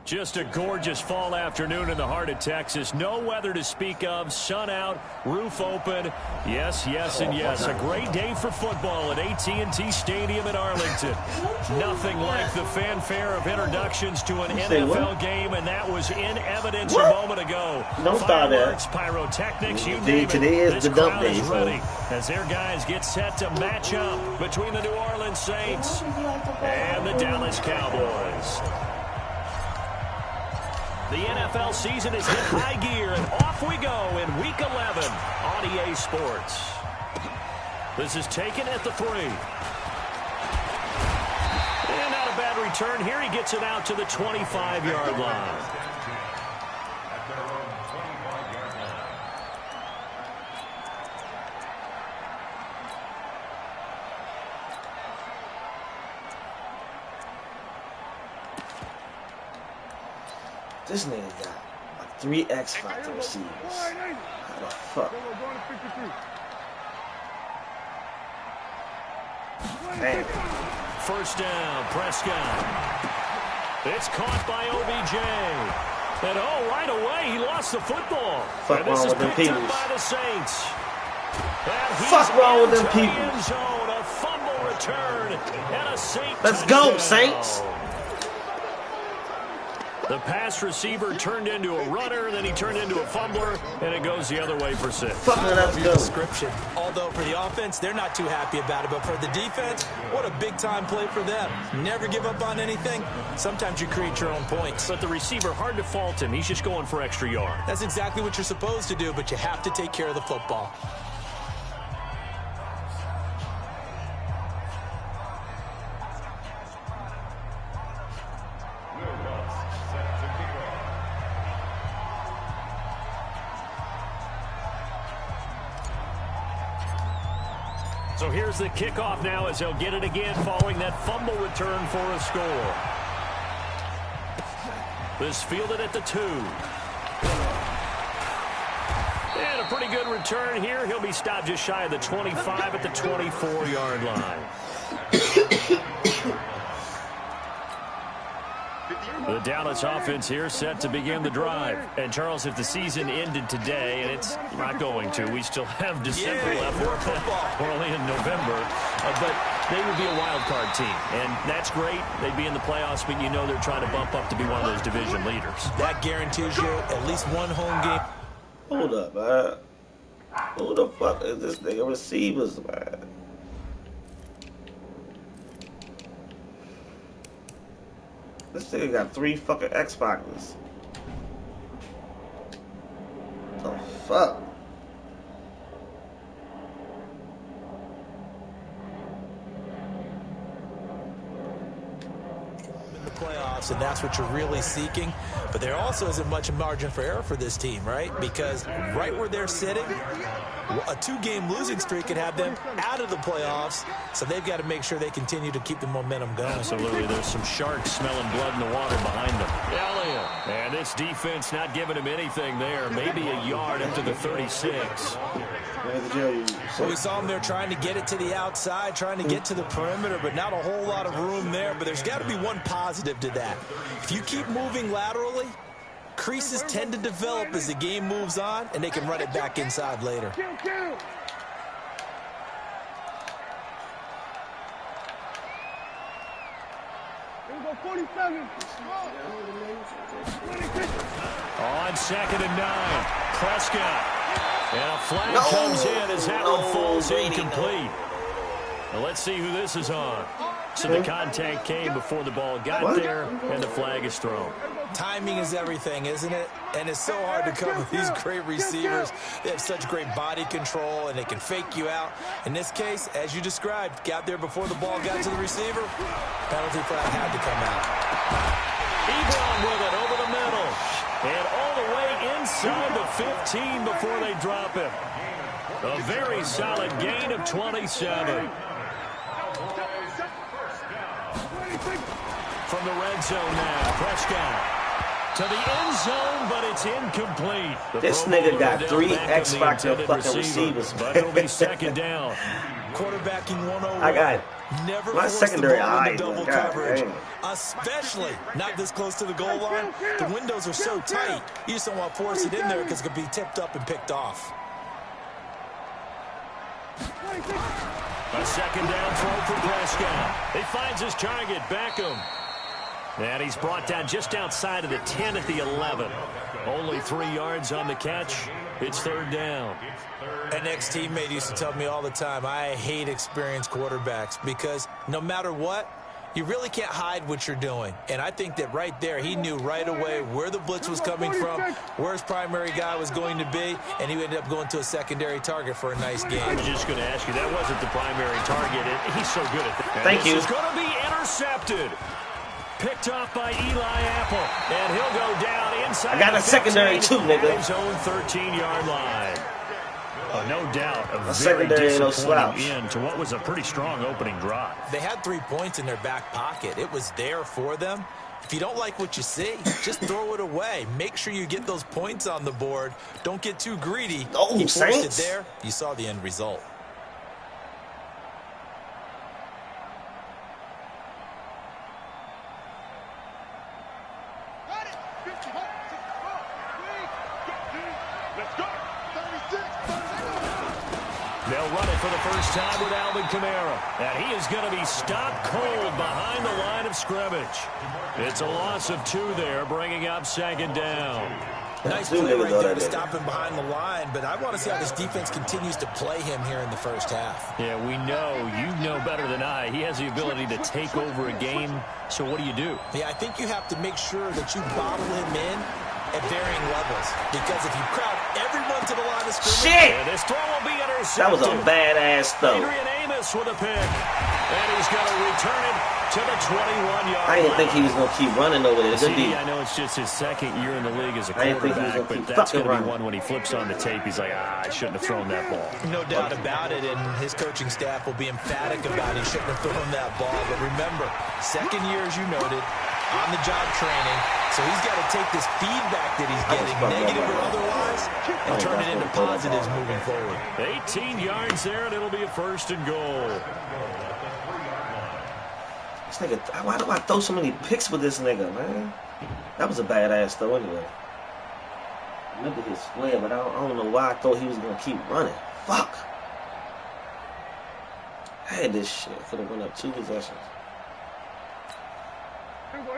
Just a gorgeous fall afternoon in the heart of Texas. No weather to speak of. Sun out, roof open. Yes, yes, and yes. A great day for football at AT&T Stadium in Arlington. Nothing like the fanfare of introductions to an NFL game, and that was in evidence a moment ago. Fireworks, pyrotechnics, you name it. Today is the dump day, ready as their guys get set to match up between the New Orleans Saints and the Dallas Cowboys. The NFL season is hit high gear, and off we go in Week 11 on EA Sports. This is taken at the 3. And not a bad return here. He gets it out to the 25-yard line. This nigga got like 3 X Factor receivers. How the fuck? Damn. First down, Prescott. It's caught by OBJ. And right away, he lost the football. Fuck wrong with them people. By the Saints. Fuck wrong with them people. A fumble return and a Saint. Let's go, Saints. The pass receiver turned into a runner, then he turned into a fumbler, and it goes the other way for 6. Let's go. Description. Although for the offense, they're not too happy about it, but for the defense, what a big-time play for them. Never give up on anything. Sometimes you create your own points. But the receiver, hard to fault him. He's just going for extra yard. That's exactly what you're supposed to do, but you have to take care of the football. So here's the kickoff now as they'll get it again following that fumble return for a score. This fielded at the 2. And a pretty good return here. He'll be stopped just shy of the 25 at the 24-yard line. The Dallas offense here set to begin the drive. And, Charles, if the season ended today, and it's not going to, we still have December left. We're only in November. But they would be a wild card team. And that's great. They'd be in the playoffs, but you know they're trying to bump up to be one of those division leaders. That guarantees you at least one home game. Hold up, man. Who the fuck is this nigga receivers, man? This nigga got 3 fucking X Factors. The fuck? In the playoffs, and that's what you're really seeking. But there also isn't much margin for error for this team, right? Because right where they're sitting, a 2-game losing streak could have them out of the playoffs, so they've got to make sure they continue to keep the momentum going. Absolutely. There's some sharks smelling blood in the water behind them. Elliott. And this defense not giving him anything there. Maybe a yard up to the 36. So we saw them there trying to get it to the outside, trying to get to the perimeter, but not a whole lot of room there. But there's got to be one positive to that. If you keep moving laterally, creases tend to develop as the game moves on, and they can run it back inside later. On 2nd and 9, Prescott. And a flag comes in as that one falls incomplete. Now let's see who this is on. So the contact came before the ball got there, and the flag is thrown. Timing is everything, isn't it? And it's so hard to cover these great receivers. They have such great body control, and they can fake you out. In this case, as you described, got there before the ball got to the receiver. Penalty flag had to come out. Ebron with it over the middle. And all the way inside the 15 before they drop him. A very solid gain of 27. From the red zone now, Prescott to the end zone, but it's incomplete. This nigga got 3 X Factor fucking receivers. But it'll be 2nd down. Quarterbacking 101. I got it. Never My force secondary the ball eye, into double God, coverage, dang. especially not this close to the goal line. The windows are so tight, you just don't want to force it in there because it could be tipped up and picked off. A second down throw for Prescott. He finds his target, Beckham. And he's brought down just outside of the 10 at the 11. Only 3 yards on the catch. It's third down. An ex-teammate used to tell me all the time, I hate experienced quarterbacks because no matter what, you really can't hide what you're doing. And I think that right there, he knew right away where the blitz was coming from, where his primary guy was going to be, and he ended up going to a secondary target for a nice game. I was just going to ask you, that wasn't the primary target. He's so good at that. Thank you. This is going to be intercepted. Picked off by Eli Apple. And he'll go down inside. I got a secondary too, nigga. His own 13-yard line. No doubt, a very secondary, no disappointing slouch. end to what was a pretty strong opening drive. They had 3 points in their back pocket. It was there for them. If you don't like what you see, just throw it away. Make sure you get those points on the board. Don't get too greedy. Oh, He forced Saints. it there. You saw the end result. They'll run it for the first time with Alvin Kamara. And he is going to be stopped cold behind the line of scrimmage. It's a loss of 2 there, bringing up second down. Nice play right there to stop him behind the line, but I want to see how this defense continues to play him here in the first half. Yeah, we know. You know better than I. He has the ability to take over a game. So what do you do? Yeah, I think you have to make sure that you bottle him in at varying levels. Because if you crowd everyone to the line of scrimmage... Shit! Yeah, this throw will be intercepted. That was a badass throw. Adrian Amos with a pick. And he's going to return it to the 21-yard line. I didn't think he was going to keep running over there. Good See, D. I know it's just his second year in the league as a I didn't think he was quarterback, gonna but keep that's fucking going to be running. one when he flips on the tape. He's like, I shouldn't have thrown that ball. No doubt about it, and his coaching staff will be emphatic about it. He shouldn't have thrown that ball. But remember, second year, as you noted, on-the-job training. So he's got to take this feedback that he's getting, negative or otherwise, and turn it into positives moving forward. 18 yards there, and it'll be a first and goal. This nigga, why do I throw so many picks with this nigga, man? That was a badass throw anyway. Look at his square, but I don't know why I thought he was going to keep running. Fuck. I had this shit. Could have went up 2 possessions. Here we go.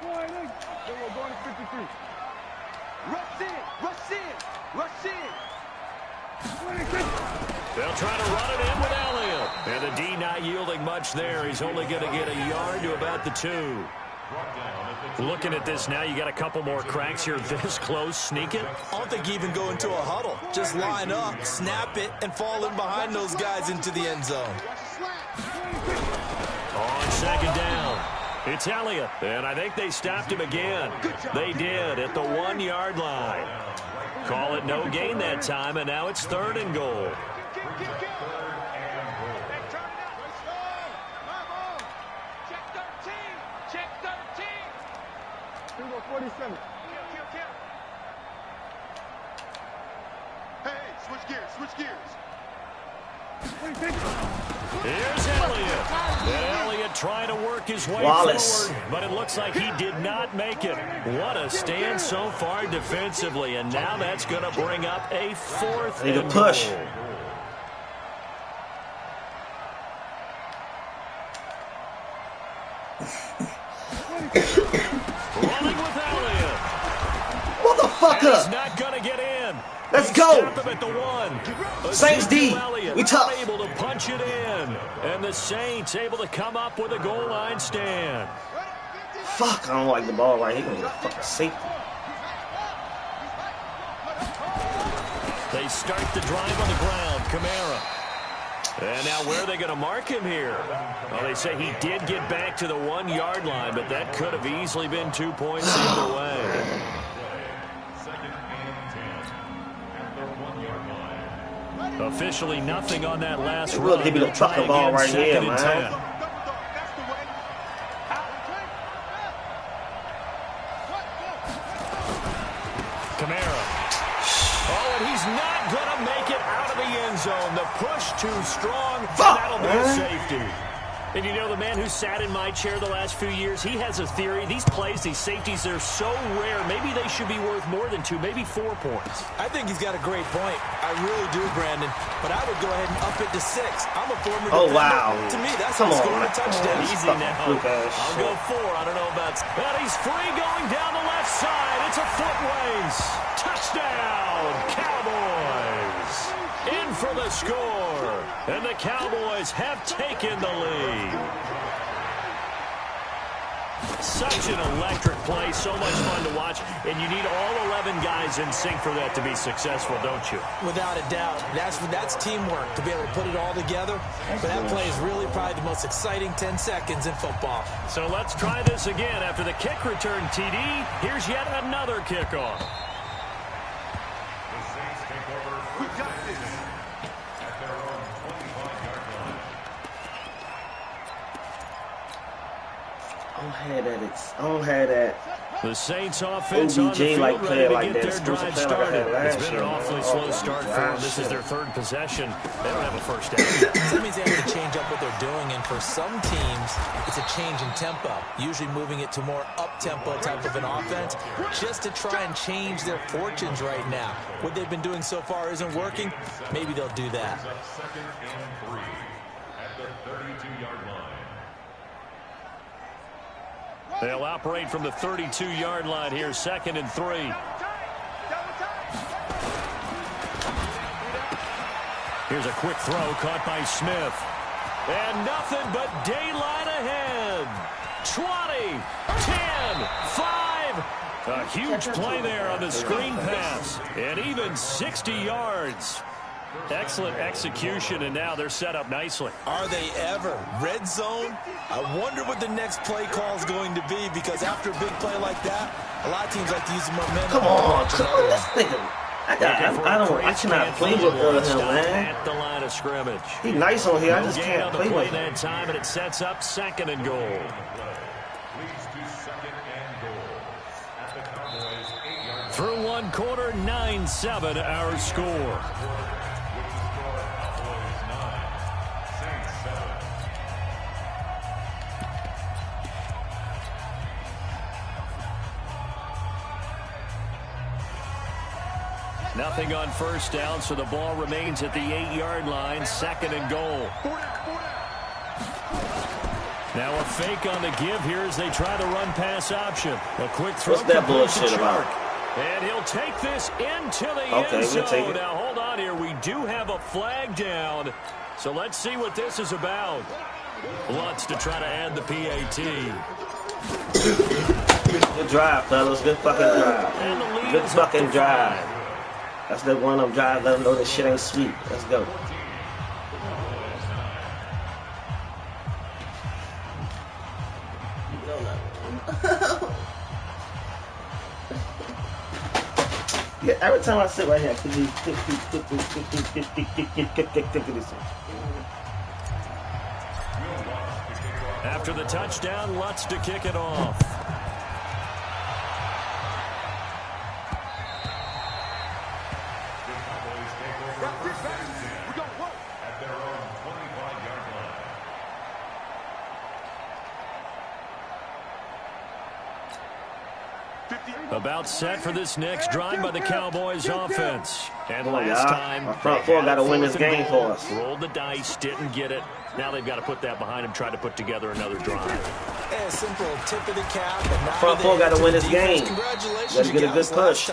Going to 53. Rush in. They'll try to run it in with Elliott. And the D not yielding much there. He's only going to get a yard to about the 2. Looking at this now, you got a couple more cracks here this close. Sneak it. I don't think you even go into a huddle. Just line up, snap it, and fall in behind those guys into the end zone. On second down, it's Elliott. And I think they stopped him again. They did at the 1-yard line. Call it no gain that time, and now it's third and goal. Here we go, 47. Hey, switch gears. Here's Elliott. And Elliott trying to work his way Wallace. forward, but it looks like he did not make it. What a stand so far defensively, and now that's going to bring up a fourth Need to and push. goal. Running with Elliott. And he's Motherfucker. not going to get in. Let's They go. stop him at the 1. Saints D. Elliott We tough. able to punch it in. And the Saints able to come up with a goal line stand. Fuck, I don't like the ball right here. He gonna get fucking safety. They start the drive on the ground. Kamara. And now where are they going to mark him here? Well, they say he did get back to the 1-yard line, but that could have easily been 2 points the other way. Officially nothing on that last run. Look, he be the fucking ball right here, Second and man. 10. Kamara. Oh, and he's not going to make it out of the end zone. The push too strong. Fuck, That'll be a safety. And you know, the man who sat in my chair the last few years, he has a theory. These plays, these safeties, they're so rare. Maybe they should be worth more than 2, maybe 4 points. I think he's got a great point. I really do, Brandon. But I would go ahead and up it to 6. I'm a former defender. Wow. To me, that's Come a on, a touchdown. Easy now. I'll go 4. I don't know about... And he's free going down the left side. It's a foot race. Touchdown, Cowboys. In for the score. And the Cowboys have taken the lead. Such an electric play, so much fun to watch, and you need all 11 guys in sync for that to be successful, don't you? Without a doubt. That's teamwork, to be able to put it all together. But that play is really probably the most exciting 10 seconds in football. So let's try this again. After the kick return TD, here's yet another kickoff. I don't have that. The Saints offense on the field ready to get their drive started. It's been an awfully slow start for them. This is their 3rd possession. They don't have a first down. That means they have to change up what they're doing, and for some teams, it's a change in tempo, usually moving it to more up-tempo type of an offense, just to try and change their fortunes right now. What they've been doing so far isn't working. Maybe they'll do that. Second and 3 at the 32-yard line. They'll operate from the 32-yard line here, 2nd and 3. Here's a quick throw caught by Smith. And nothing but daylight ahead. 20, 10, 5. A huge play there on the screen pass. And even 60 yards. Excellent execution, and now they're set up nicely. Are they ever? Red zone? I wonder what the next play call is going to be, because after a big play like that, a lot of teams like to use the momentum. Come on, this nigga. I cannot play with him, man. At the line of scrimmage. He's nice on here. I just can't play with him. That time, and it sets up 2nd and goal. Leads to 2nd and goal at the Cowboys' 8-yard line. Through 1 quarter, 9-7 our score. Nothing on first down, so the ball remains at the 8-yard line, 2nd and goal. Now a fake on the give here as they try the run-pass option. A quick throw. What's that bullshit about? And he'll take this into the end zone. Now hold on here. We do have a flag down, so let's see what this is about. Lutz to try to add the PAT. Good drive, fellas. Good fucking drive. Good fucking drive. That's that one I'm driving. Let them know this shit ain't sweet. Let's go. Yeah, every time I sit right here, after the touchdown, Lutz to kick it off. About set for this next drive by the Cowboys offense. And last time, our front four got to win this game for us. Rolled the dice, didn't get it. Now they've got to put that behind them, try to put together another drive. A simple tip of the cap. Front four got to win this game. Congratulations, got to get a good push.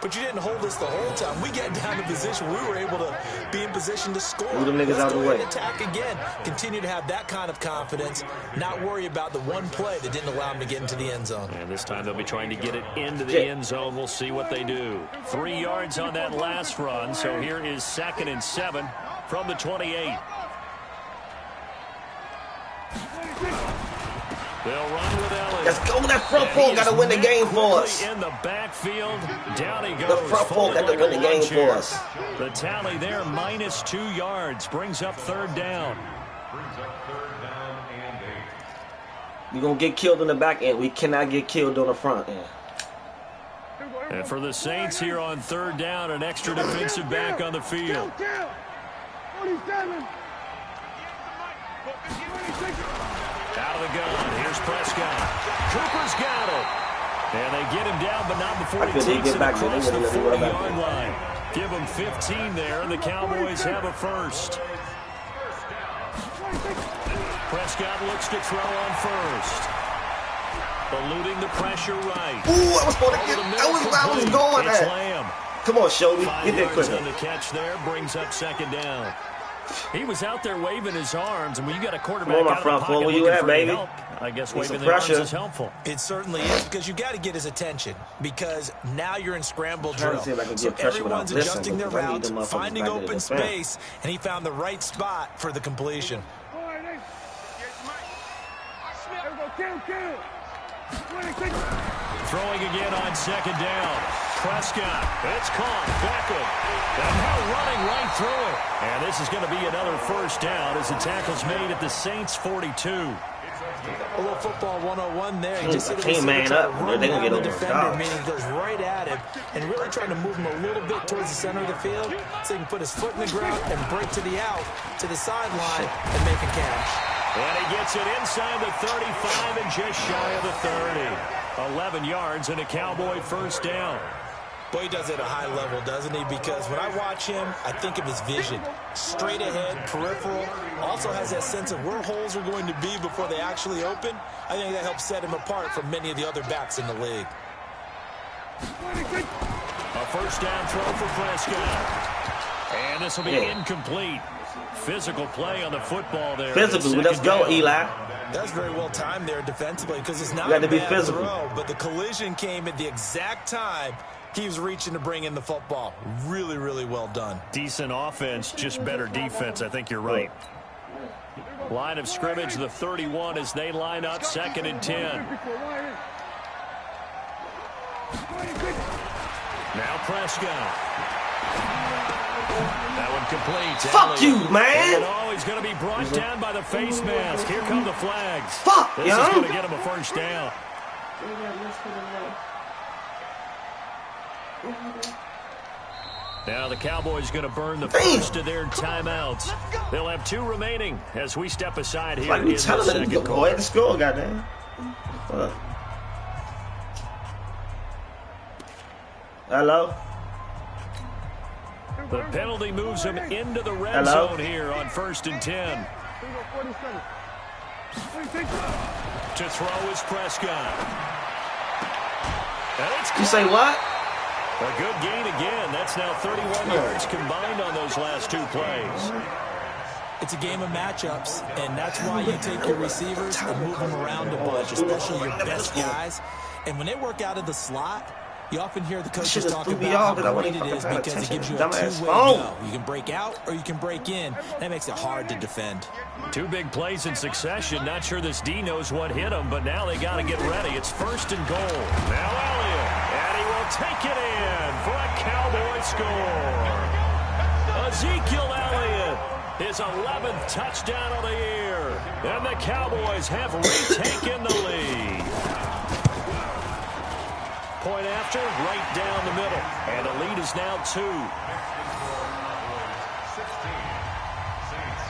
But you didn't hold us the whole time. We get down to position. We were able to be in position to score. Move them niggas out of the way. Attack again. Continue to have that kind of confidence. Not worry about the one play that didn't allow them to get into the end zone. And this time they'll be trying to get it into the end zone. We'll see what they do. 3 yards on that last run. So here is 2nd and 7 from the 28. They'll run with Ellis. Let's go. That front four got to win the game for us. In the backfield, down he goes. The front four got to win the game for us. The tally there, -2 yards, brings up 3rd down. We're going to get killed on the back end. We cannot get killed on the front end. And for the Saints here on 3rd down, an extra defensive back on the field. 47. Out of the gun. Here's Prescott. Cooper's got it. And they get him down, but not before he takes it across the 40-yard line. Give him 15 there, and the Cowboys have a first. Prescott looks to throw on first. Eluding the pressure right. Ooh, I was going to get it. I was going it's at. Lamb. Come on, Shelby. Get that quicker. On the catch there, brings up second down. He was out there waving his arms, and when you got a quarterback out of the pocket where you at, baby? help, I guess waving the arms is helpful. It certainly is, because you got to get his attention, because now you're in scramble drill. So everyone's adjusting their routes, finding open space, and he found the right spot for the completion. Throwing again on second down. Prescott, it's caught. Beckham, and now running right through it. And this is going to be another first down as the tackle's made at the Saints' 42. A little football 101 there. You just see the man up. They're going to get the over defender, meaning he goes right at him and really trying to move him a little bit towards the center of the field so he can put his foot in the ground and break to the out, to the sideline, and make a catch. And he gets it inside the 35 and just shy of the 30. 11 yards and a Cowboy first down. Boy, he does it at a high level, doesn't he? Because when I watch him, I think of his vision. Straight ahead, peripheral. Also has that sense of where holes are going to be before they actually open. I think that helps set him apart from many of the other backs in the league. A first down throw for Prescott. And this will be incomplete. Physical play on the football there. Physical, let's go, Eli. That's very well timed there defensively because it's not a bad physical throw, but the collision came at the exact time he was reaching to bring in the football. Really, really well done. Decent offense, just better defense. I think you're right. Line of scrimmage, the 31 as they line up, 2nd and 10. Now Prescott. That one complete. Fuck you, man. Oh, he's going to be brought down by the face mask. Here come the flags. Fuck, this is going to get him a first down. Now the Cowboys going to burn the first of their timeouts. They'll have 2 remaining as we step aside here in the second quarter. Go ahead and score, goddamn. Hello? The penalty moves him into the red zone here on 1st and 10. To throw is Prescott. You say what? A good gain again. That's now 31 yards combined on those last 2 plays. It's a game of matchups, and that's why you take your receivers and move them around a bunch, especially your best guys. And when they work out of the slot, you often hear the coaches talk about how great it is because it gives you a two-way go. You can break out or you can break in. That makes it hard to defend. 2 big plays in succession. Not sure this D knows what hit him, but now they got to get ready. It's 1st and goal. Now Elliott, and he will take it in for a Cowboy score. Ezekiel Elliott, his 11th touchdown of the year, and the Cowboys have retaken the lead. Point after, right down the middle. And the lead is now 2. 16, Saints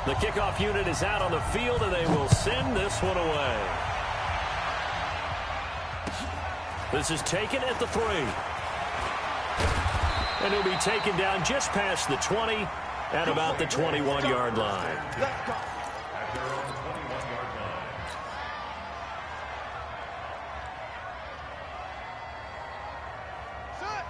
14. The kickoff unit is out on the field, and they will send this one away. This is taken at the 3. And he'll be taken down just past the 20. At about the 21-yard line. At their own 21-yard line.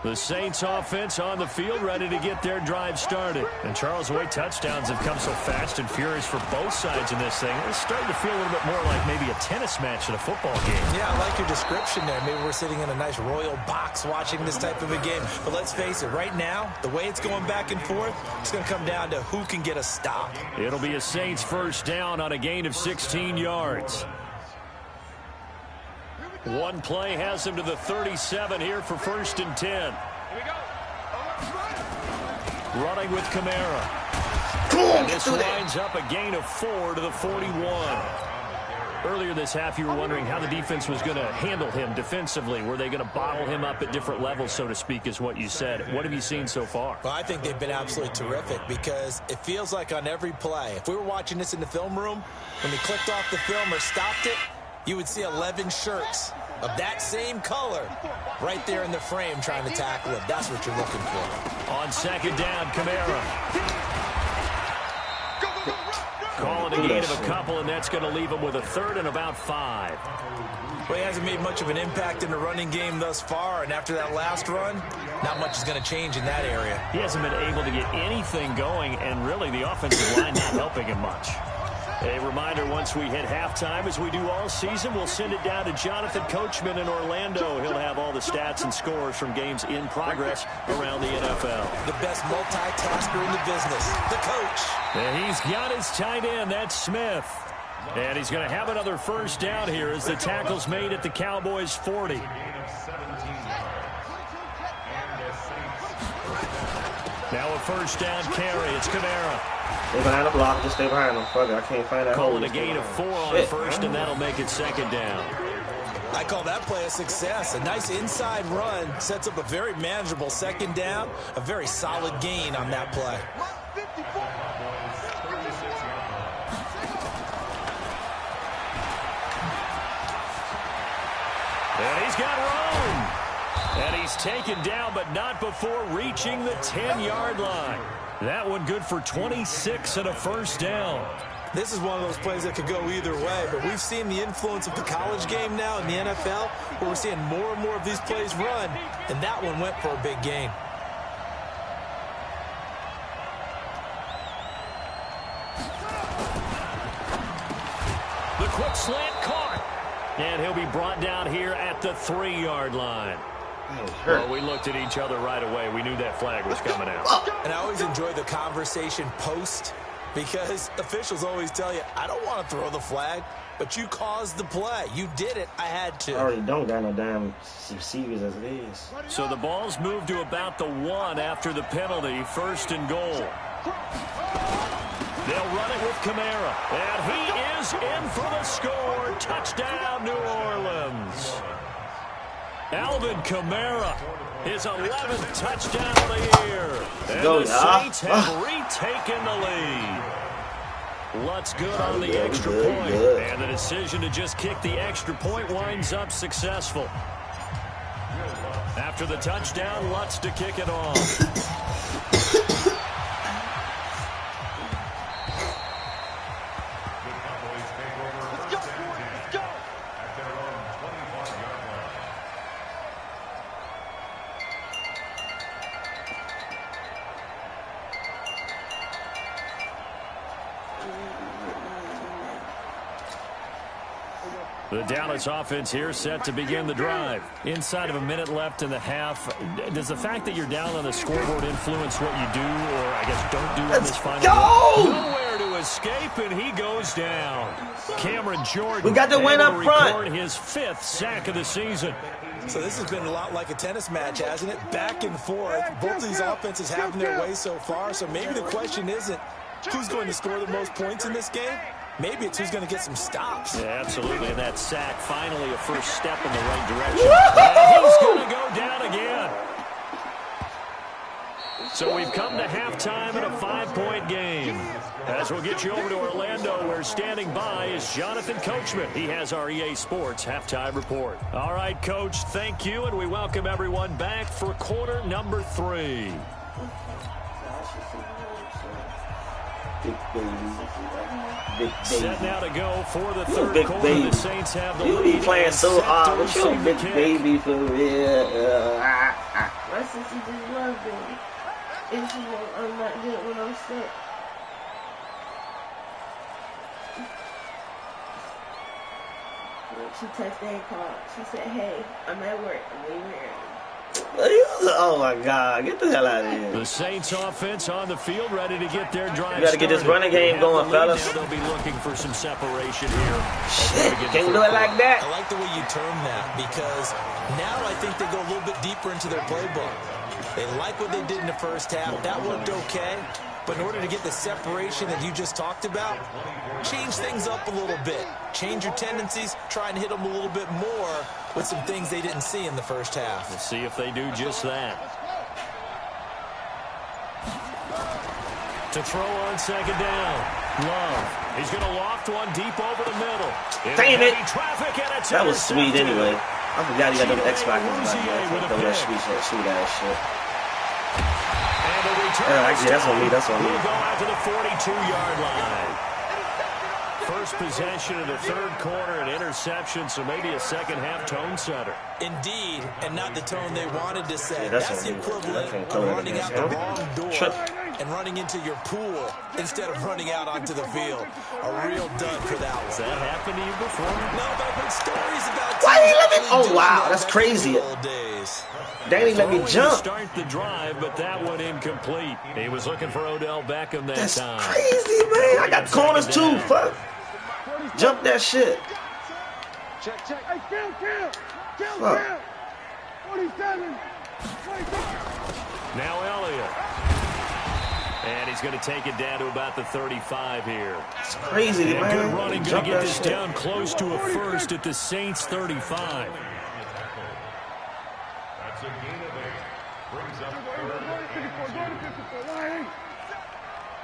The Saints offense on the field, ready to get their drive started. And Charles, the way touchdowns have come so fast and furious for both sides in this thing, it's starting to feel a little bit more like maybe a tennis match in a football game. Yeah, I like your description there. Maybe we're sitting in a nice royal box watching this type of a game. But let's face it, right now, the way it's going back and forth, it's going to come down to who can get a stop. It'll be a Saints first down on a gain of 16 yards. One play has him to the 37 here for 1st and 10. Running with Kamara. And this lines up a gain of 4 to the 41. Earlier this half, you were wondering how the defense was going to handle him defensively. Were they going to bottle him up at different levels, so to speak, is what you said. What have you seen so far? Well, I think they've been absolutely terrific because it feels like on every play, if we were watching this in the film room, when they clicked off the film or stopped it, you would see 11 shirts of that same color right there in the frame trying to tackle him. That's what you're looking for. On second down, Kamara. Calling a gain of a couple, and that's going to leave him with a third and about 5. Well, he hasn't made much of an impact in the running game thus far, and after that last run, not much is going to change in that area. He hasn't been able to get anything going, and really the offensive line not helping him much. A reminder, once we hit halftime, as we do all season, we'll send it down to Jonathan Coachman in Orlando. He'll have all the stats and scores from games in progress around the NFL. The best multitasker in the business, the coach. And he's got his tight end, that's Smith. And he's going to have another first down here as the tackle's made at the Cowboys' 40. Now a first down carry. It's Kamara. Stay behind the block. Just stay behind them. Fuck it. I can't find that hole. Calling a gain of 4 on first, and that'll make it second down. I call that play a success. A nice inside run sets up a very manageable second down. A very solid gain on that play. And he's got room. And he's taken down, but not before reaching the 10-yard line. That one good for 26 and a first down. This is one of those plays that could go either way, but we've seen the influence of the college game now in the NFL, where we're seeing more and more of these plays run, and that one went for a big gain. The quick slant caught. And he'll be brought down here at the 3-yard line. Well, we looked at each other right away. We knew that flag was coming out. And I always enjoy the conversation post because officials always tell you, I don't want to throw the flag, but you caused the play. You did it. I had to. I already don't got no damn receivers as it is. So the ball's moved to about the 1 after the penalty. First and goal. They'll run it with Kamara. And he is in for the score. Touchdown, New Orleans. Alvin Kamara, his 11th touchdown of the year. And the Saints have retaken the lead. Lutz good on the extra point. And the decision to just kick the extra point winds up successful. After the touchdown, Lutz to kick it off. The Dallas offense here set to begin the drive. Inside of a minute left in the half. Does the fact that you're down on the scoreboard influence what you do, or I guess don't do in this final game? Nowhere to escape, and he goes down. Cameron Jordan. We got the win up front. His 5th sack of the season. So this has been a lot like a tennis match, hasn't it? Back and forth. Both of these offenses having their way so far. So maybe the question isn't who's going to score the most points in this game. Maybe it's who's going to get some stops. Yeah, absolutely. And that sack, finally a first step in the right direction. And he's going to go down again. So we've come to halftime in a 5-point game. As we'll get you over to Orlando, where standing by is Jonathan Coachman. He has our EA Sports halftime report. All right, Coach, thank you, and we welcome everyone back for quarter number 3. Big baby. Big baby. Set now to go for the third big quarter. Baby. The Saints have the You lead. be playing so hard, but you a big baby for real. My sister just loves me. And she knows I'm not good when I'm sick. She texted and called. She said, hey, I'm at work. I'm leaving early. Oh my God! Get the hell out of here! The Saints offense on the field, ready to get their drive. You got to get this running game going, fellas. Now they'll be looking for some separation here. Shit, can't do it like that. I like the way you term that because now I think they go a little bit deeper into their playbook. They like what they did in the first half. That worked okay. But in order to get the separation that you just talked about, change things up a little bit. Change your tendencies, try and hit them a little bit more with some things they didn't see in the first half. Let's see if they do just that. To throw on second down. Love. He's going to loft one deep over the middle. Damn it. Traffic, and it's That was sweet anyway. I forgot he got them X Factors Rouzier back with a there. That pick. sweet ass shit. And the return Yeah, actually, that's on me. That's on me. will go out to the 42-yard line. First possession of the third quarter, an interception, so maybe a second-half tone setter. Indeed, and not the tone they wanted to set. Yeah, that's the on me. equivalent I can't of throw it running against out the him. wrong door Shut- and running into your pool instead of running out onto the field. A real dud for that one. Has that happened to you before? No, but I've heard stories about Why teams did he let me- actually Oh, doing wow, that that's back crazy. in the old days. Danny let me Throwing to jump. start the drive, but that one incomplete. He was looking for Odell Beckham that That's time. crazy, man. I got corners too. Fuck. Jump that shit. Check. Hey, kill. Fuck. 47. Now Elliott. And he's going to take it down to about the 35 here. It's crazy, And good man. running, going Jump to get that this shit. down close to a first at the Saints 35. That's a gain of 8. Brings up Go to 54. Line 8.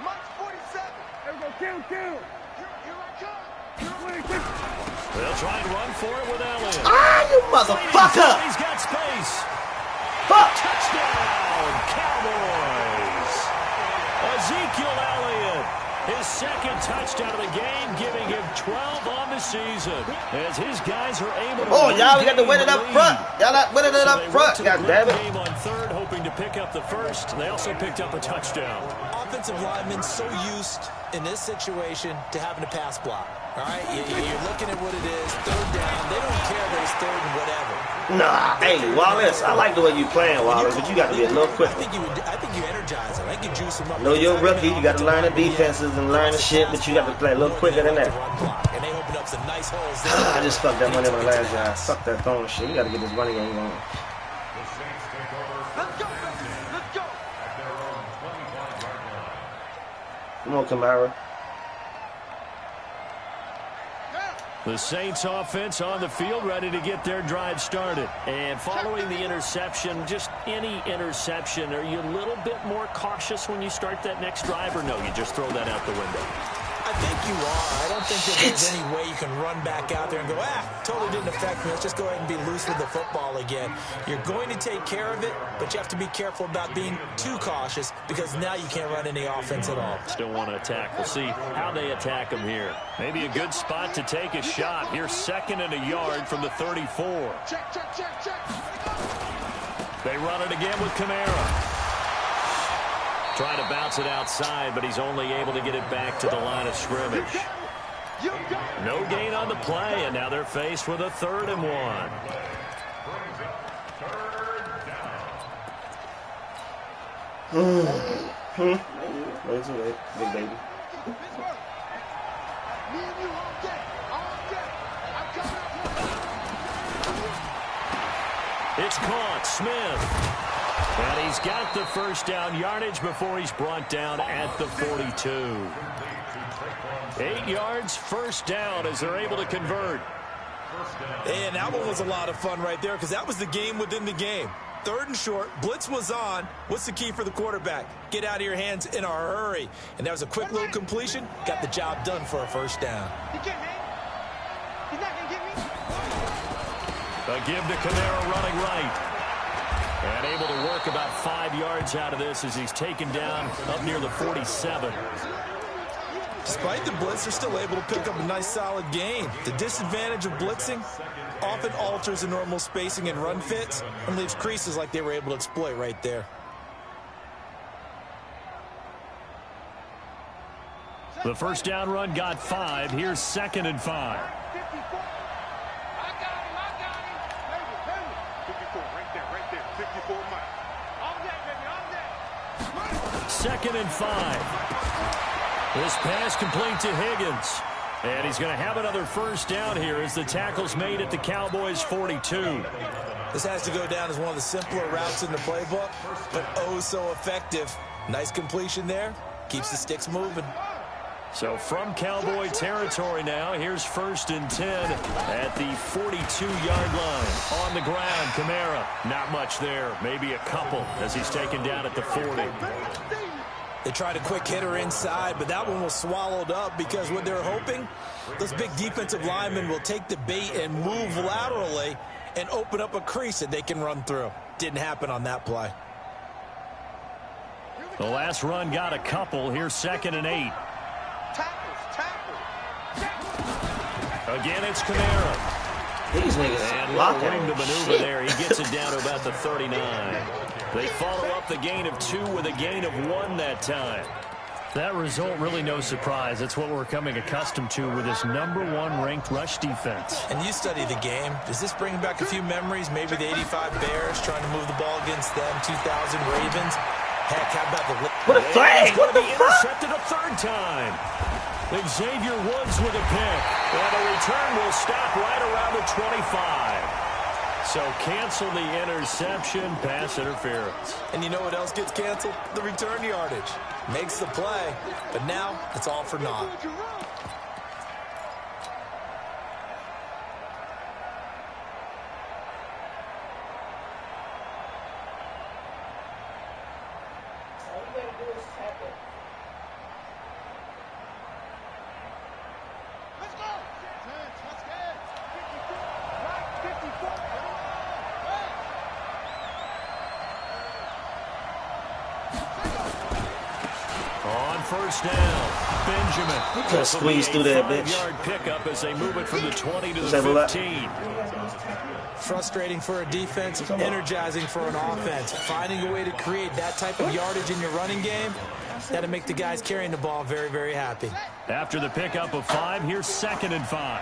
March 47. There we go. Kill. Here I come. They'll try and run for it with Elliott. Ah, you motherfucker. He's got space. Fuck. Touchdown, Cowboys. Ezekiel Elliott, his second touchdown of the game, giving him 12 on the season as his guys are able to Oh, y'all, we got to win it up regain the front. lead. Y'all not winning it So up they front. went to the God damn group it. game on third, hoping to pick up the first. They also picked up a touchdown. Offensive linemen so used in this situation to having a pass block. All right, you're looking at what it is, third down. They don't care that it's third and whatever. Nah, hey, Wallace, I like the way you playing, Wallace, but you got to be a little quicker. I think you energize them. I think you juice them up. Know you're a rookie. You got to learn the defenses and learn the shit, but you got to play a little quicker than that. And they opened up some nice holes there. I just fucked that money on the last drive. Fuck that throwing shit. You got to get this running game on. The Saints take over Let's go. at their own 25-yard line. Come on, Kamara. The Saints offense on the field, ready to get their drive started. And following the interception, just any interception, are you a little bit more cautious when you start that next drive, or no, you just throw that out the window? I think you are. I don't think that there's any way you can run back out there and go, totally didn't affect me. Let's just go ahead and be loose with the football again. You're going to take care of it, but you have to be careful about being too cautious because now you can't run any offense at all. Still want to attack. We'll see how they attack them here. Maybe a good spot to take a shot. Here's second and a yard from the 34. Check. They run it again with Kamara. Trying to bounce it outside, but he's only able to get it back to the line of scrimmage. No gain on the play, and now they're faced with a 3rd and 1. Brings up third down. Wait till wait, big baby. Me and you all day. I'm coming up. It's caught. Smith. And he's got the first down yardage before he's brought down at the 42. 8 yards, first down as they're able to convert. And that one was a lot of fun right there because that was the game within the game. 3rd and short, blitz was on. What's the key for the quarterback? Get out of your hands in a hurry. And that was a quick little completion. Got the job done for a first down. He can't hang. He's not going to get me. A give to Kamara running right. And able to work about 5 yards out of this as he's taken down up near the 47. Despite the blitz, they're still able to pick up a nice solid gain. The disadvantage of blitzing often alters the normal spacing and run fits and leaves creases like they were able to exploit right there. The first down run got 5. Here's 2nd and 5. 54. I got him. 54, right there. 54 miles. I'm that, baby. 2nd and 5. This pass complete to Higgins. And he's going to have another first down here as the tackle's made at the Cowboys' 42. This has to go down as one of the simpler routes in the playbook, but oh so effective. Nice completion there. Keeps the sticks moving. So from Cowboy territory now, here's 1st and 10 at the 42-yard line. On the ground, Kamara. Not much there. Maybe a couple as he's taken down at the 40. They tried a quick hitter inside, but that one was swallowed up because what they're hoping, those big defensive linemen will take the bait and move laterally and open up a crease that they can run through. Didn't happen on that play. The last run got a couple. Here's 2nd and 8. Again, it's Kamara. These niggas and blocking. room to maneuver there. He gets it down to about the 39. They follow up the gain of 2 with a gain of 1 that time. That result, really no surprise. It's what we're coming accustomed to with this #1 ranked rush defense. And you study the game. Does this bring back a few memories? Maybe the 85 Bears trying to move the ball against them, 2000 Ravens. Heck, how about the... What a flag! What the fuck? Intercepted a 3rd time. Xavier Woods with a pick. And the return will stop right around the 25. So cancel the interception, pass interference. And you know what else gets canceled? The return yardage. Makes the play, but now it's all for naught. First down, Benjamin. You can't squeeze through that, bitch. 5-yard pickup as they move it from the 20 to the 15. Frustrating for a defense, energizing for an offense. Finding a way to create that type of yardage in your running game, that'll make the guys carrying the ball very, very happy. After the pickup of 5, here's 2nd and 5.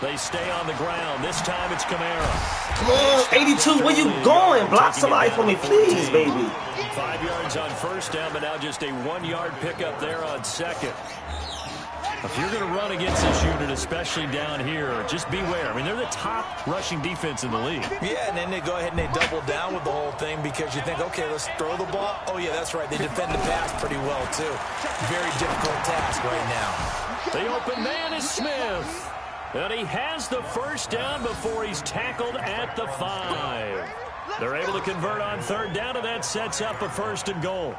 They stay on the ground. This time it's Kamara. Come on, 82, where you going? Block somebody for me, please, baby. 5 yards on 1st down, but now just a 1-yard pickup there on 2nd. If you're going to run against this unit, especially down here, just beware. I mean, they're the top rushing defense in the league. Yeah, and then they go ahead and they double down with the whole thing because you think, okay, let's throw the ball. Oh, yeah, that's right. They defend the pass pretty well, too. Very difficult task right now. The open man is Smith. And he has the 1st down before he's tackled at the 5. They're able to convert on 3rd down, and that sets up a 1st and goal.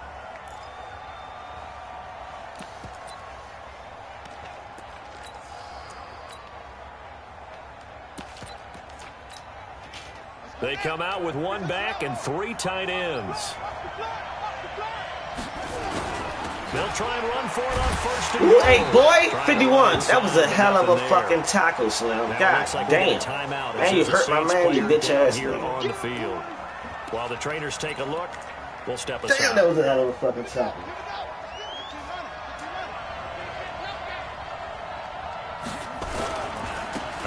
They come out with 1 back and 3 tight ends. They'll try and run for it on 1st and goal. Hey, boy, 51. That was a hell of a fucking tackle, Slim. God damn. Man, you hurt my man, you bitch ass. Here on the field. While the trainers take a look, we'll step aside. Damn, that was a hell of a fucking tackle.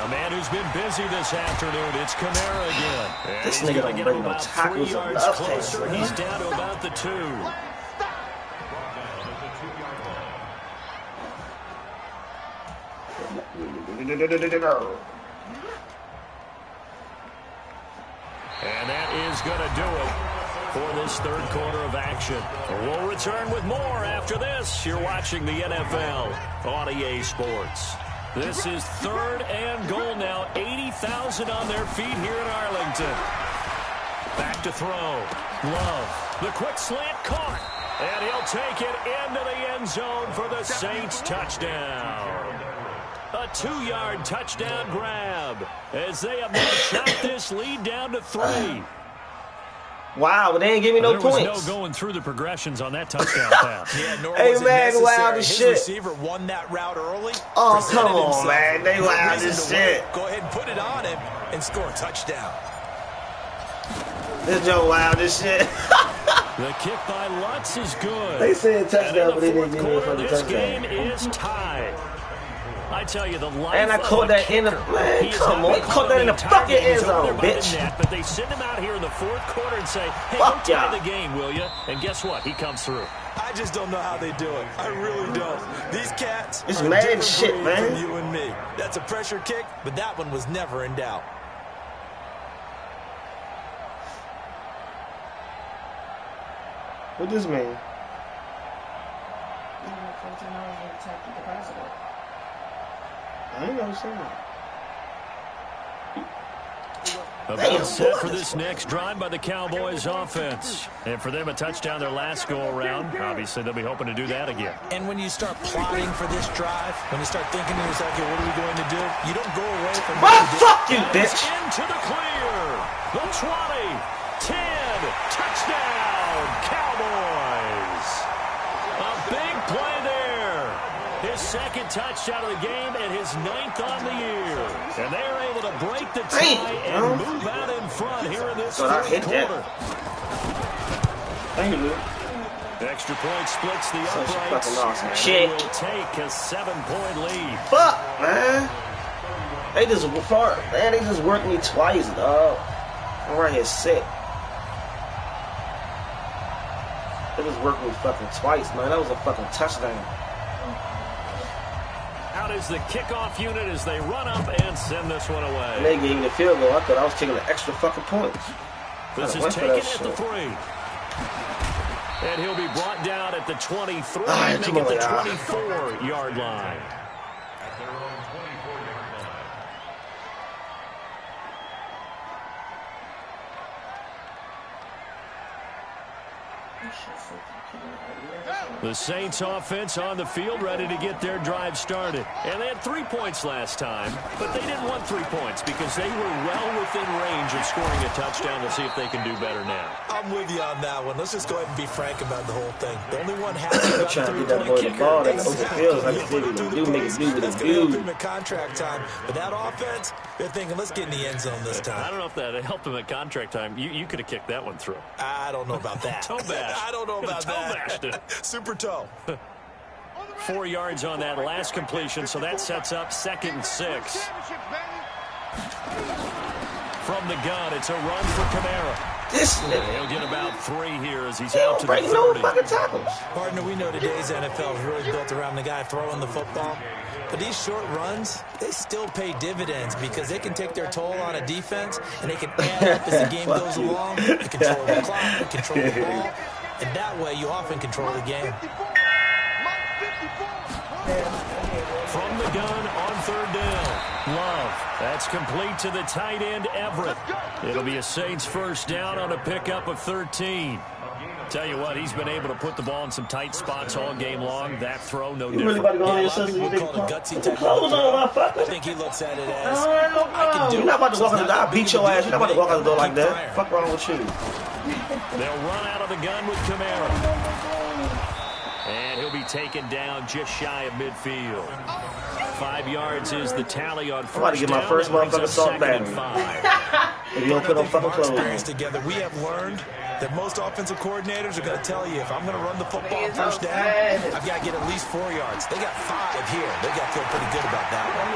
A man who's been busy this afternoon. It's Kamara again. And this nigga don't bring no tackles or nothing. He's down to about the 2. And that is going to do it for this 3rd quarter of action. We'll return with more after this. You're watching the NFL on EA Sports. This is 3rd and goal now. 80,000 on their feet here in Arlington. Back to throw. Love. The quick slant caught. And he'll take it into the end zone for the Saints touchdown. A 2-yard touchdown grab as they have now chopped this lead down to 3. Wow, but they ain't give me no points. There was no going through the progressions on that touchdown pass. Yeah, nor hey, was man, it wild as His shit. receiver won that route early. Oh, come on, man. They wild as shit. Go ahead and put it on him and score a touchdown. This Joe wild as shit. The kick by Lutz is good. They said touchdown, but they didn't give me a fucking fucking touchdown. This touchdown. game is tied. I tell you, the life And I caught that in the, man, come on. Caught that in the fucking end zone, bitch. But they send him out here in the 4th quarter and say, hey, fuck don't tie the game, will you? And guess what? He comes through. I just don't know how they do it. I really don't. These cats it's are mad shit, man. From you and me. That's a pressure kick, but that one was never in doubt. What does this mean? I ain't never seen that. About set for this next drive by the Cowboys offense. And for them, a touchdown their last go-around. Obviously, they'll be hoping to do that again. And when you start plotting for this drive, when you start thinking to yourself, okay, what are we going to do? You don't go away from What? Fuck you, bitch! Into the clear. The 20, 10, touchdown, Cowboys. A big play there. His second touchdown of the game and his 9th on the year. And they are able to break the tie and move out in front here in this fourth quarter. Thank you, dude. Extra point splits the Such a uprights. fucking awesome And shit. will take a 7-point lead. Fuck, man. They just worked me twice, dog. I'm right here sick. They just worked me fucking twice, man. That was a fucking touchdown. Out is the kickoff unit as they run up and send this one away. And they gave me the field goal. I thought I was taking the extra fucking points. This is taken at the 3. And he'll be brought down at the 23, making the 24-yard line. At their own 24-yard line. The Saints offense on the field ready to get their drive started. And they had 3 points last time, but they didn't want 3 points because they were well within range of scoring a touchdown. We'll see if they can do better now. I'm with you on that one. Let's just go ahead and be frank about the whole thing. The only one happy about Trying to get that boy the ball. That open field. Like That's do make it do what That's it going to help do. him at contract time. But that offense, they're thinking, let's get in the end zone this I time. don't know if that helped him at contract time. You could have kicked that one through. I don't know about that. Toe bash. I don't know about Toe bashed that. it. Super toe. 4 yards on that last completion, so that sets up 2nd and 6. From the gun, it's a run for Kamara. This nigga. He'll get about 3 here as he's He out don't to the break no 30. fucking tackles. Partner, we know today's NFL is really built around the guy throwing the football. But these short runs, they still pay dividends because they can take their toll on a defense and they can add up as the game goes along. They control the clock, they control the ball, and that way you often control the game. From the gun on 3rd down. Love. That's complete to the tight end, Everett. It'll be a Saints first down on a pickup of 13. Tell you what, he's been able to put the ball in some tight spots all game long. That throw, no You really different. about to go on Yeah, your a lot of sister? people You call it a gutsy think type of clothes on, throw. I motherfucker? think he looks at it as, No, I can do you're not about to walk out the door. I'll it. beat your ass. You're not about to walk out the door like Keep that. firing. Fuck wrong with you? They'll run out of the gun with Kamara. And he'll be taken down just shy of midfield. 5 yards is the tally on I'm about to first get my down. first That brings motherfucking up salt 2nd and battery. 5. If you don't put on fucking From our clothes experience on. together, we have learned that most offensive coordinators are going to tell you if I'm going to run the football It's first down, outside. I've got to get at least 4 yards. They got 5 here. They got to feel pretty good about that one.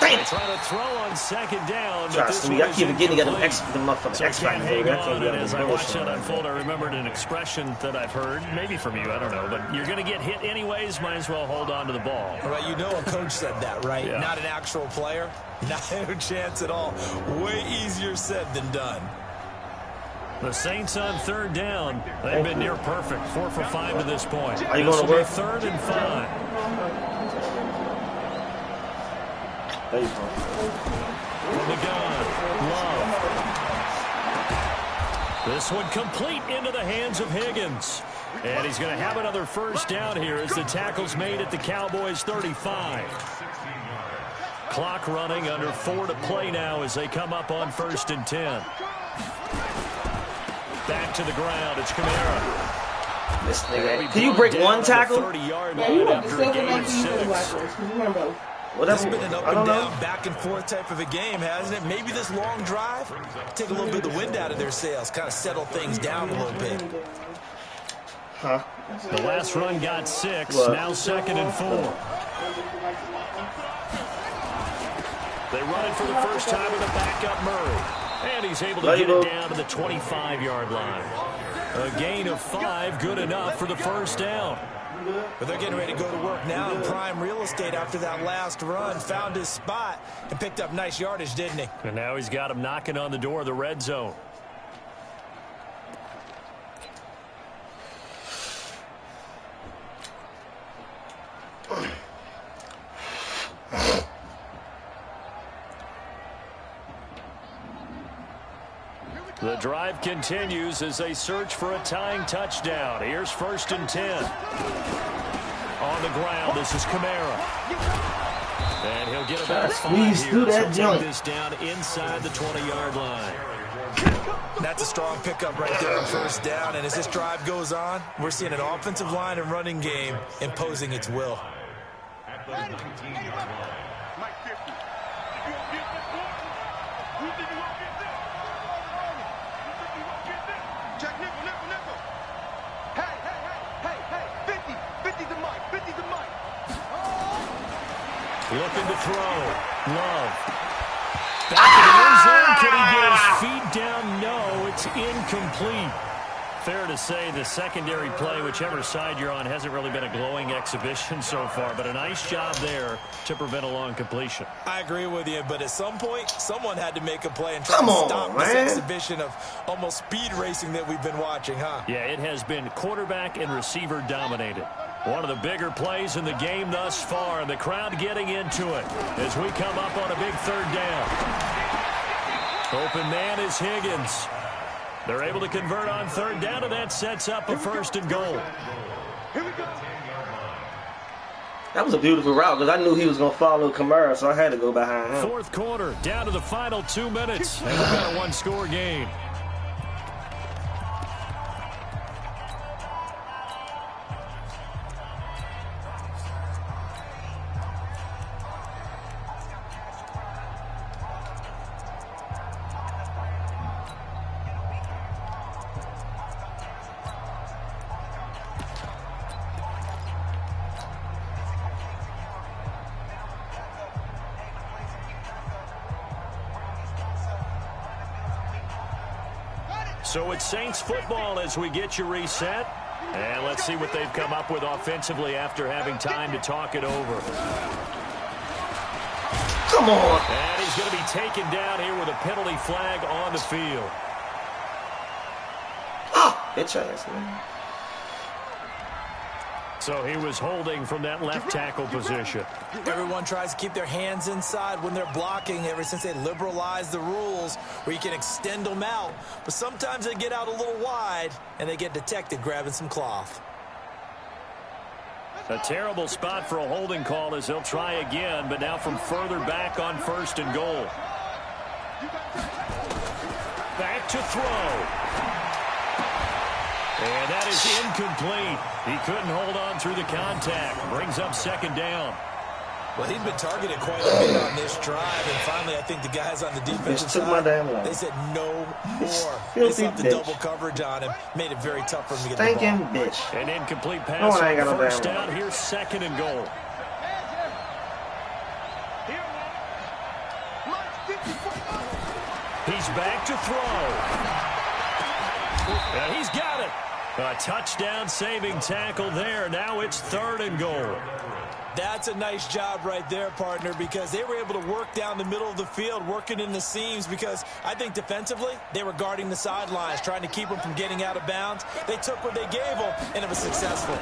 They try to throw on 2nd down. But this Trust me, one I is keep forgetting you got them incomplete. the motherfucking So X can't Factor, hang baby. I on, can't and get as I them watched that bullshit. unfold, I remembered an expression that I've heard, maybe from you, I don't know, but you're going to get hit anyways, might as well hold on to the ball. All right, you know a coach said that, right? Yeah. Not an actual player. Not a chance at all. Way easier said than done. The Saints on 3rd down. They've been near perfect. 4 for 5 to this point. Are you This going will to be work? 3rd and 5. There you go. From the gun, Love. This one complete into the hands of Higgins. And he's going to have another first down here as the tackle's made at the Cowboys' 35. Clock running, under 4 to play now as they come up on 1st and 10. Back to the ground, it's Kamara. This They'll be nigga. Can you brought break down one on the tackle? 30-yard Yeah, line you have to after a still gain connect of to you 6. watchers, because remember, This Whatever. has been an up I and don't know. down, back and forth type of a game, hasn't it? Maybe this long drive take a little bit of the wind out of their sails, kind of settle things down a little bit. Huh? The last run got 6, What? now 2nd and 4. They run it for the first time with a backup Murray. And he's able to get it down to the 25-yard line. A gain of 5, good enough for the first down. But they're getting ready to go to work now in prime real estate after that last run. Found his spot and picked up nice yardage, didn't he? And now he's got him knocking on the door of the red zone. drive continues as they search for a tying touchdown. Here's 1st and 10. On the ground, this is Kamara. And he'll get about 5 here. So take this down inside the 20-yard line. That's a strong pickup right there on 1st down. And as this drive goes on, we're seeing an offensive line and running game imposing its will. At the 19-yard line. Mike 50. You won't get this one? You think you won't get this? You think you won't get this? Check nickel. Hey. 50 to Mike. 50 to Mike. Looking to throw. Love. Back to the end zone. Can he get his feet down? No, it's incomplete. Fair to say the secondary play, whichever side you're on, hasn't really been a glowing exhibition so far, but a nice job there to prevent a long completion. I agree with you, but at some point, someone had to make a play and try to stop this exhibition of almost speed racing that we've been watching, huh? Yeah, it has been quarterback and receiver dominated. One of the bigger plays in the game thus far, and the crowd getting into it as we come up on a big 3rd down. Open man is Higgins. They're able to convert on 3rd down, and that sets up a 1st and goal. Here we go. That was a beautiful route because I knew he was going to follow Kamara, so I had to go behind him. 4th quarter, down to the final 2 minutes, and we've got a 1-score game. So it's Saints football as we get you reset. And let's see what they've come up with offensively after having time to talk it over. Come on. And he's going to be taken down here with a penalty flag on the field. Oh, bitch ass, man. So he was holding from that left tackle position. Everyone tries to keep their hands inside when they're blocking ever since they liberalized the rules where you can extend them out. But sometimes they get out a little wide and they get detected grabbing some cloth. A terrible spot for a holding call as they'll try again, but now from further back on 1st and goal. Back to throw. And that is incomplete. He couldn't hold on through the contact. Brings up 2nd down. Well, he'd been targeted quite a bit on this drive, and finally I think the guys on the defensive side, they said no more. They slapped the double coverage on him, made it very tough for him to get the ball. Bitch. An incomplete pass on 1st down. Here's 2nd and goal. He's back to throw. And he's got it. A touchdown-saving tackle there. Now it's 3rd and goal. That's a nice job right there, partner, because they were able to work down the middle of the field, working in the seams, because I think defensively they were guarding the sidelines, trying to keep them from getting out of bounds. They took what they gave them, and it was successful.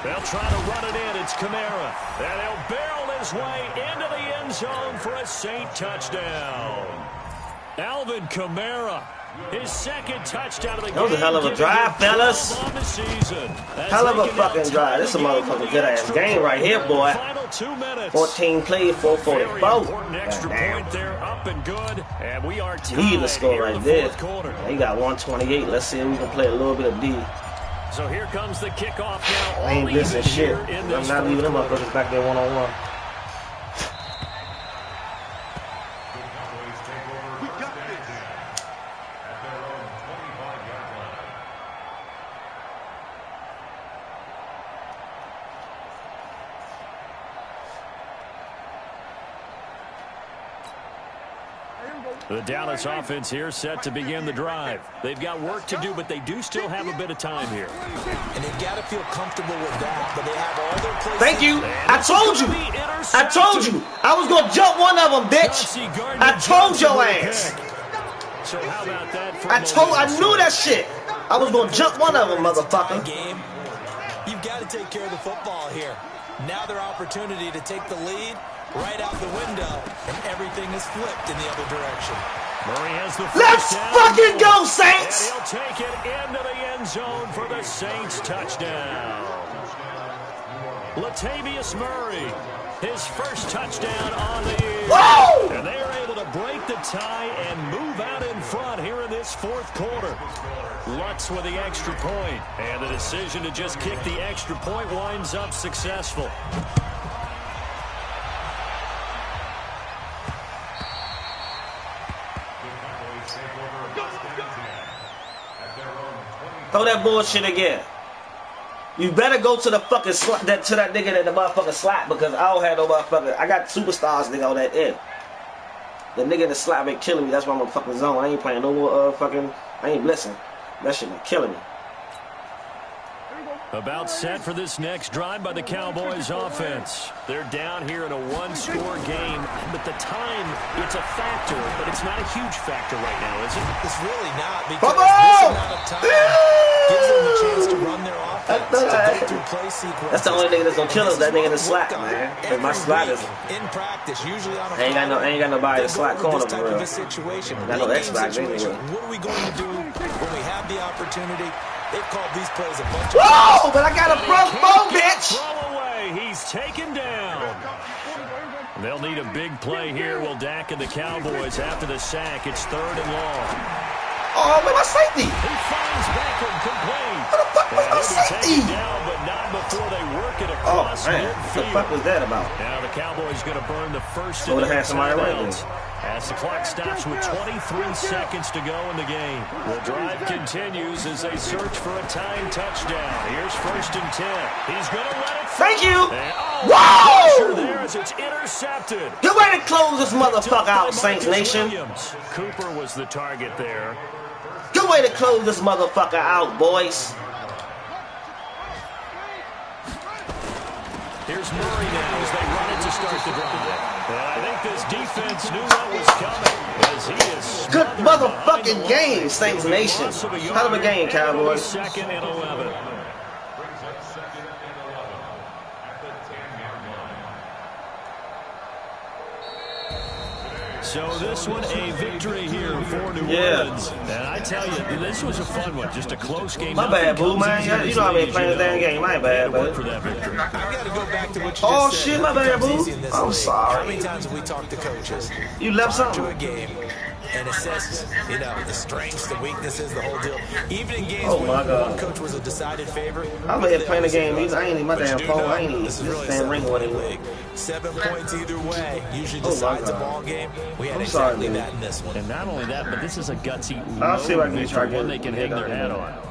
They'll try to run it in. It's Kamara. And he'll barrel his way into the end zone for a Saint touchdown. Alvin Kamara. His 2nd touchdown of the game. That was a hell of a drive, fellas. Hell of a fucking drive. This is a motherfucking good-ass game right here, boy. 14 plays, 444. Important extra point there, up and good. And we are tied. Need to score right there. They got 128. Let's see if we can play a little bit of D. So here comes the kickoff now. I ain't missing shit. I'm not leaving them motherfuckers back there one-on-one. The Dallas offense here set to begin the drive. They've got work to do, but they do still have a bit of time here. And they've got to feel comfortable with that, but they have all their places. Thank you. I told you. I told you. I was going to jump one of them, bitch. I told your ass. So how about that? I knew that shit. I was going to jump one of them, motherfucker. You've got to take care of the football here. Now their opportunity to take the lead right out the window, and everything is flipped in the other direction. Murray has the Let's first down. fucking go, And Saints! he'll take it into the end zone for the Saints touchdown. Latavius Murray, his first touchdown on the year. Whoa! And they are able to break the tie and move out in front here in this fourth quarter. Lutz with the extra point, and the decision to just kick the extra point winds up successful. Throw that bullshit again. You better go to the fucking slot, to that nigga in the motherfucking slot, because I don't have no motherfucker. I got superstars nigga on that end. The nigga in the slot been killing me. That's why I'm on fucking zone. I ain't playing no more I ain't blitzing. That shit been killing me. About set for this next drive by the Cowboys offense. They're down here in a one-score game, but the time, it's a factor, but it's not a huge factor right now, is it? It's really not, because this amount of time gives them a chance to run their offense, to go through play sequences. That's the only nigga that's gonna kill us, that nigga in the slot, man. Because my slot is... In practice, usually on a I ain't got nobody in the slot corner for real. Situation. Got no X-Box anyway. What are we going to do when we have the opportunity? They've called these plays a bunch of... Whoa! But I got a front phone, bitch! Throw away. He's taken down. They'll need a big play here. Will Dak and the Cowboys after the sack. It's 3rd and long. Oh, where's my safety? He finds Beckham complete. What the fuck was my safety? Down, but not before they work it Oh, across man. midfield. What the fuck was that about? Now the Cowboys going to burn the first So of they their had somebody right there. timeouts as the clock stops with 23 seconds to go in the game. The drive continues as they search for a tying touchdown. Here's 1st and 10. He's going to let it fly. Thank you! And, Whoa! there as it's intercepted. Get ready to close this motherfucker out, Saints Nation. Williams. Cooper was the target there. Good way to close this motherfucker out, boys. Here's Murray now as they run it to start the drive. And I think this defense knew what was coming as he is Good motherfucking game, Saints Nation. Hell of a game, Cowboys. 2nd and 11. So this one, a victory here for New Orleans. And I tell you, this was a fun one. Just a close game. My bad, boo, man. You know I've been playing this damn game. My bad, Work for bud. that victory. I've got to go back to what you Oh, just said. shit, my bad, boo. Easy in this I'm league. sorry. How many times have we talked to coaches? You left Talk to something. a game and assess, the strengths, the weaknesses, the whole deal. Even in games Oh, where my God. one coach was a decided favorite. I'm here playing the game. I ain't even my But you damn do phone. know I ain't even this is this really damn ring one anymore. league. 7 points either way usually Oh, my decides a God. ball game. We had I'm sorry, exactly man. that in this one. And not only that, but this is a gutsy I'll see if I road can try victory, to one get they it. can Yeah, hang their don't hat do on.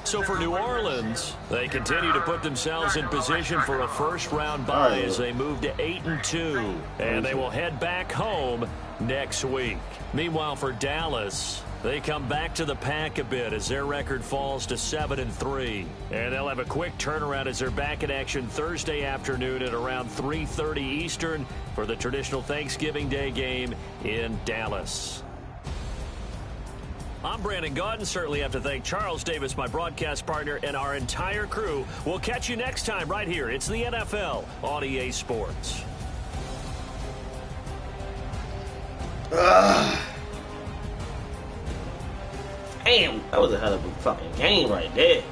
So for New Orleans, they continue to put themselves in position for a first-round bye Right. as they move to 8-2, and they will head back home next week. Meanwhile, for Dallas, they come back to the pack a bit as their record falls to 7-3, and they'll have a quick turnaround as they're back in action Thursday afternoon at around 3:30 Eastern for the traditional Thanksgiving Day game in Dallas. I'm Brandon Gaudin. Certainly have to thank Charles Davis, my broadcast partner, and our entire crew. We'll catch you next time right here. It's the NFL on EA Sports. Damn, that was a hell of a fucking game right there.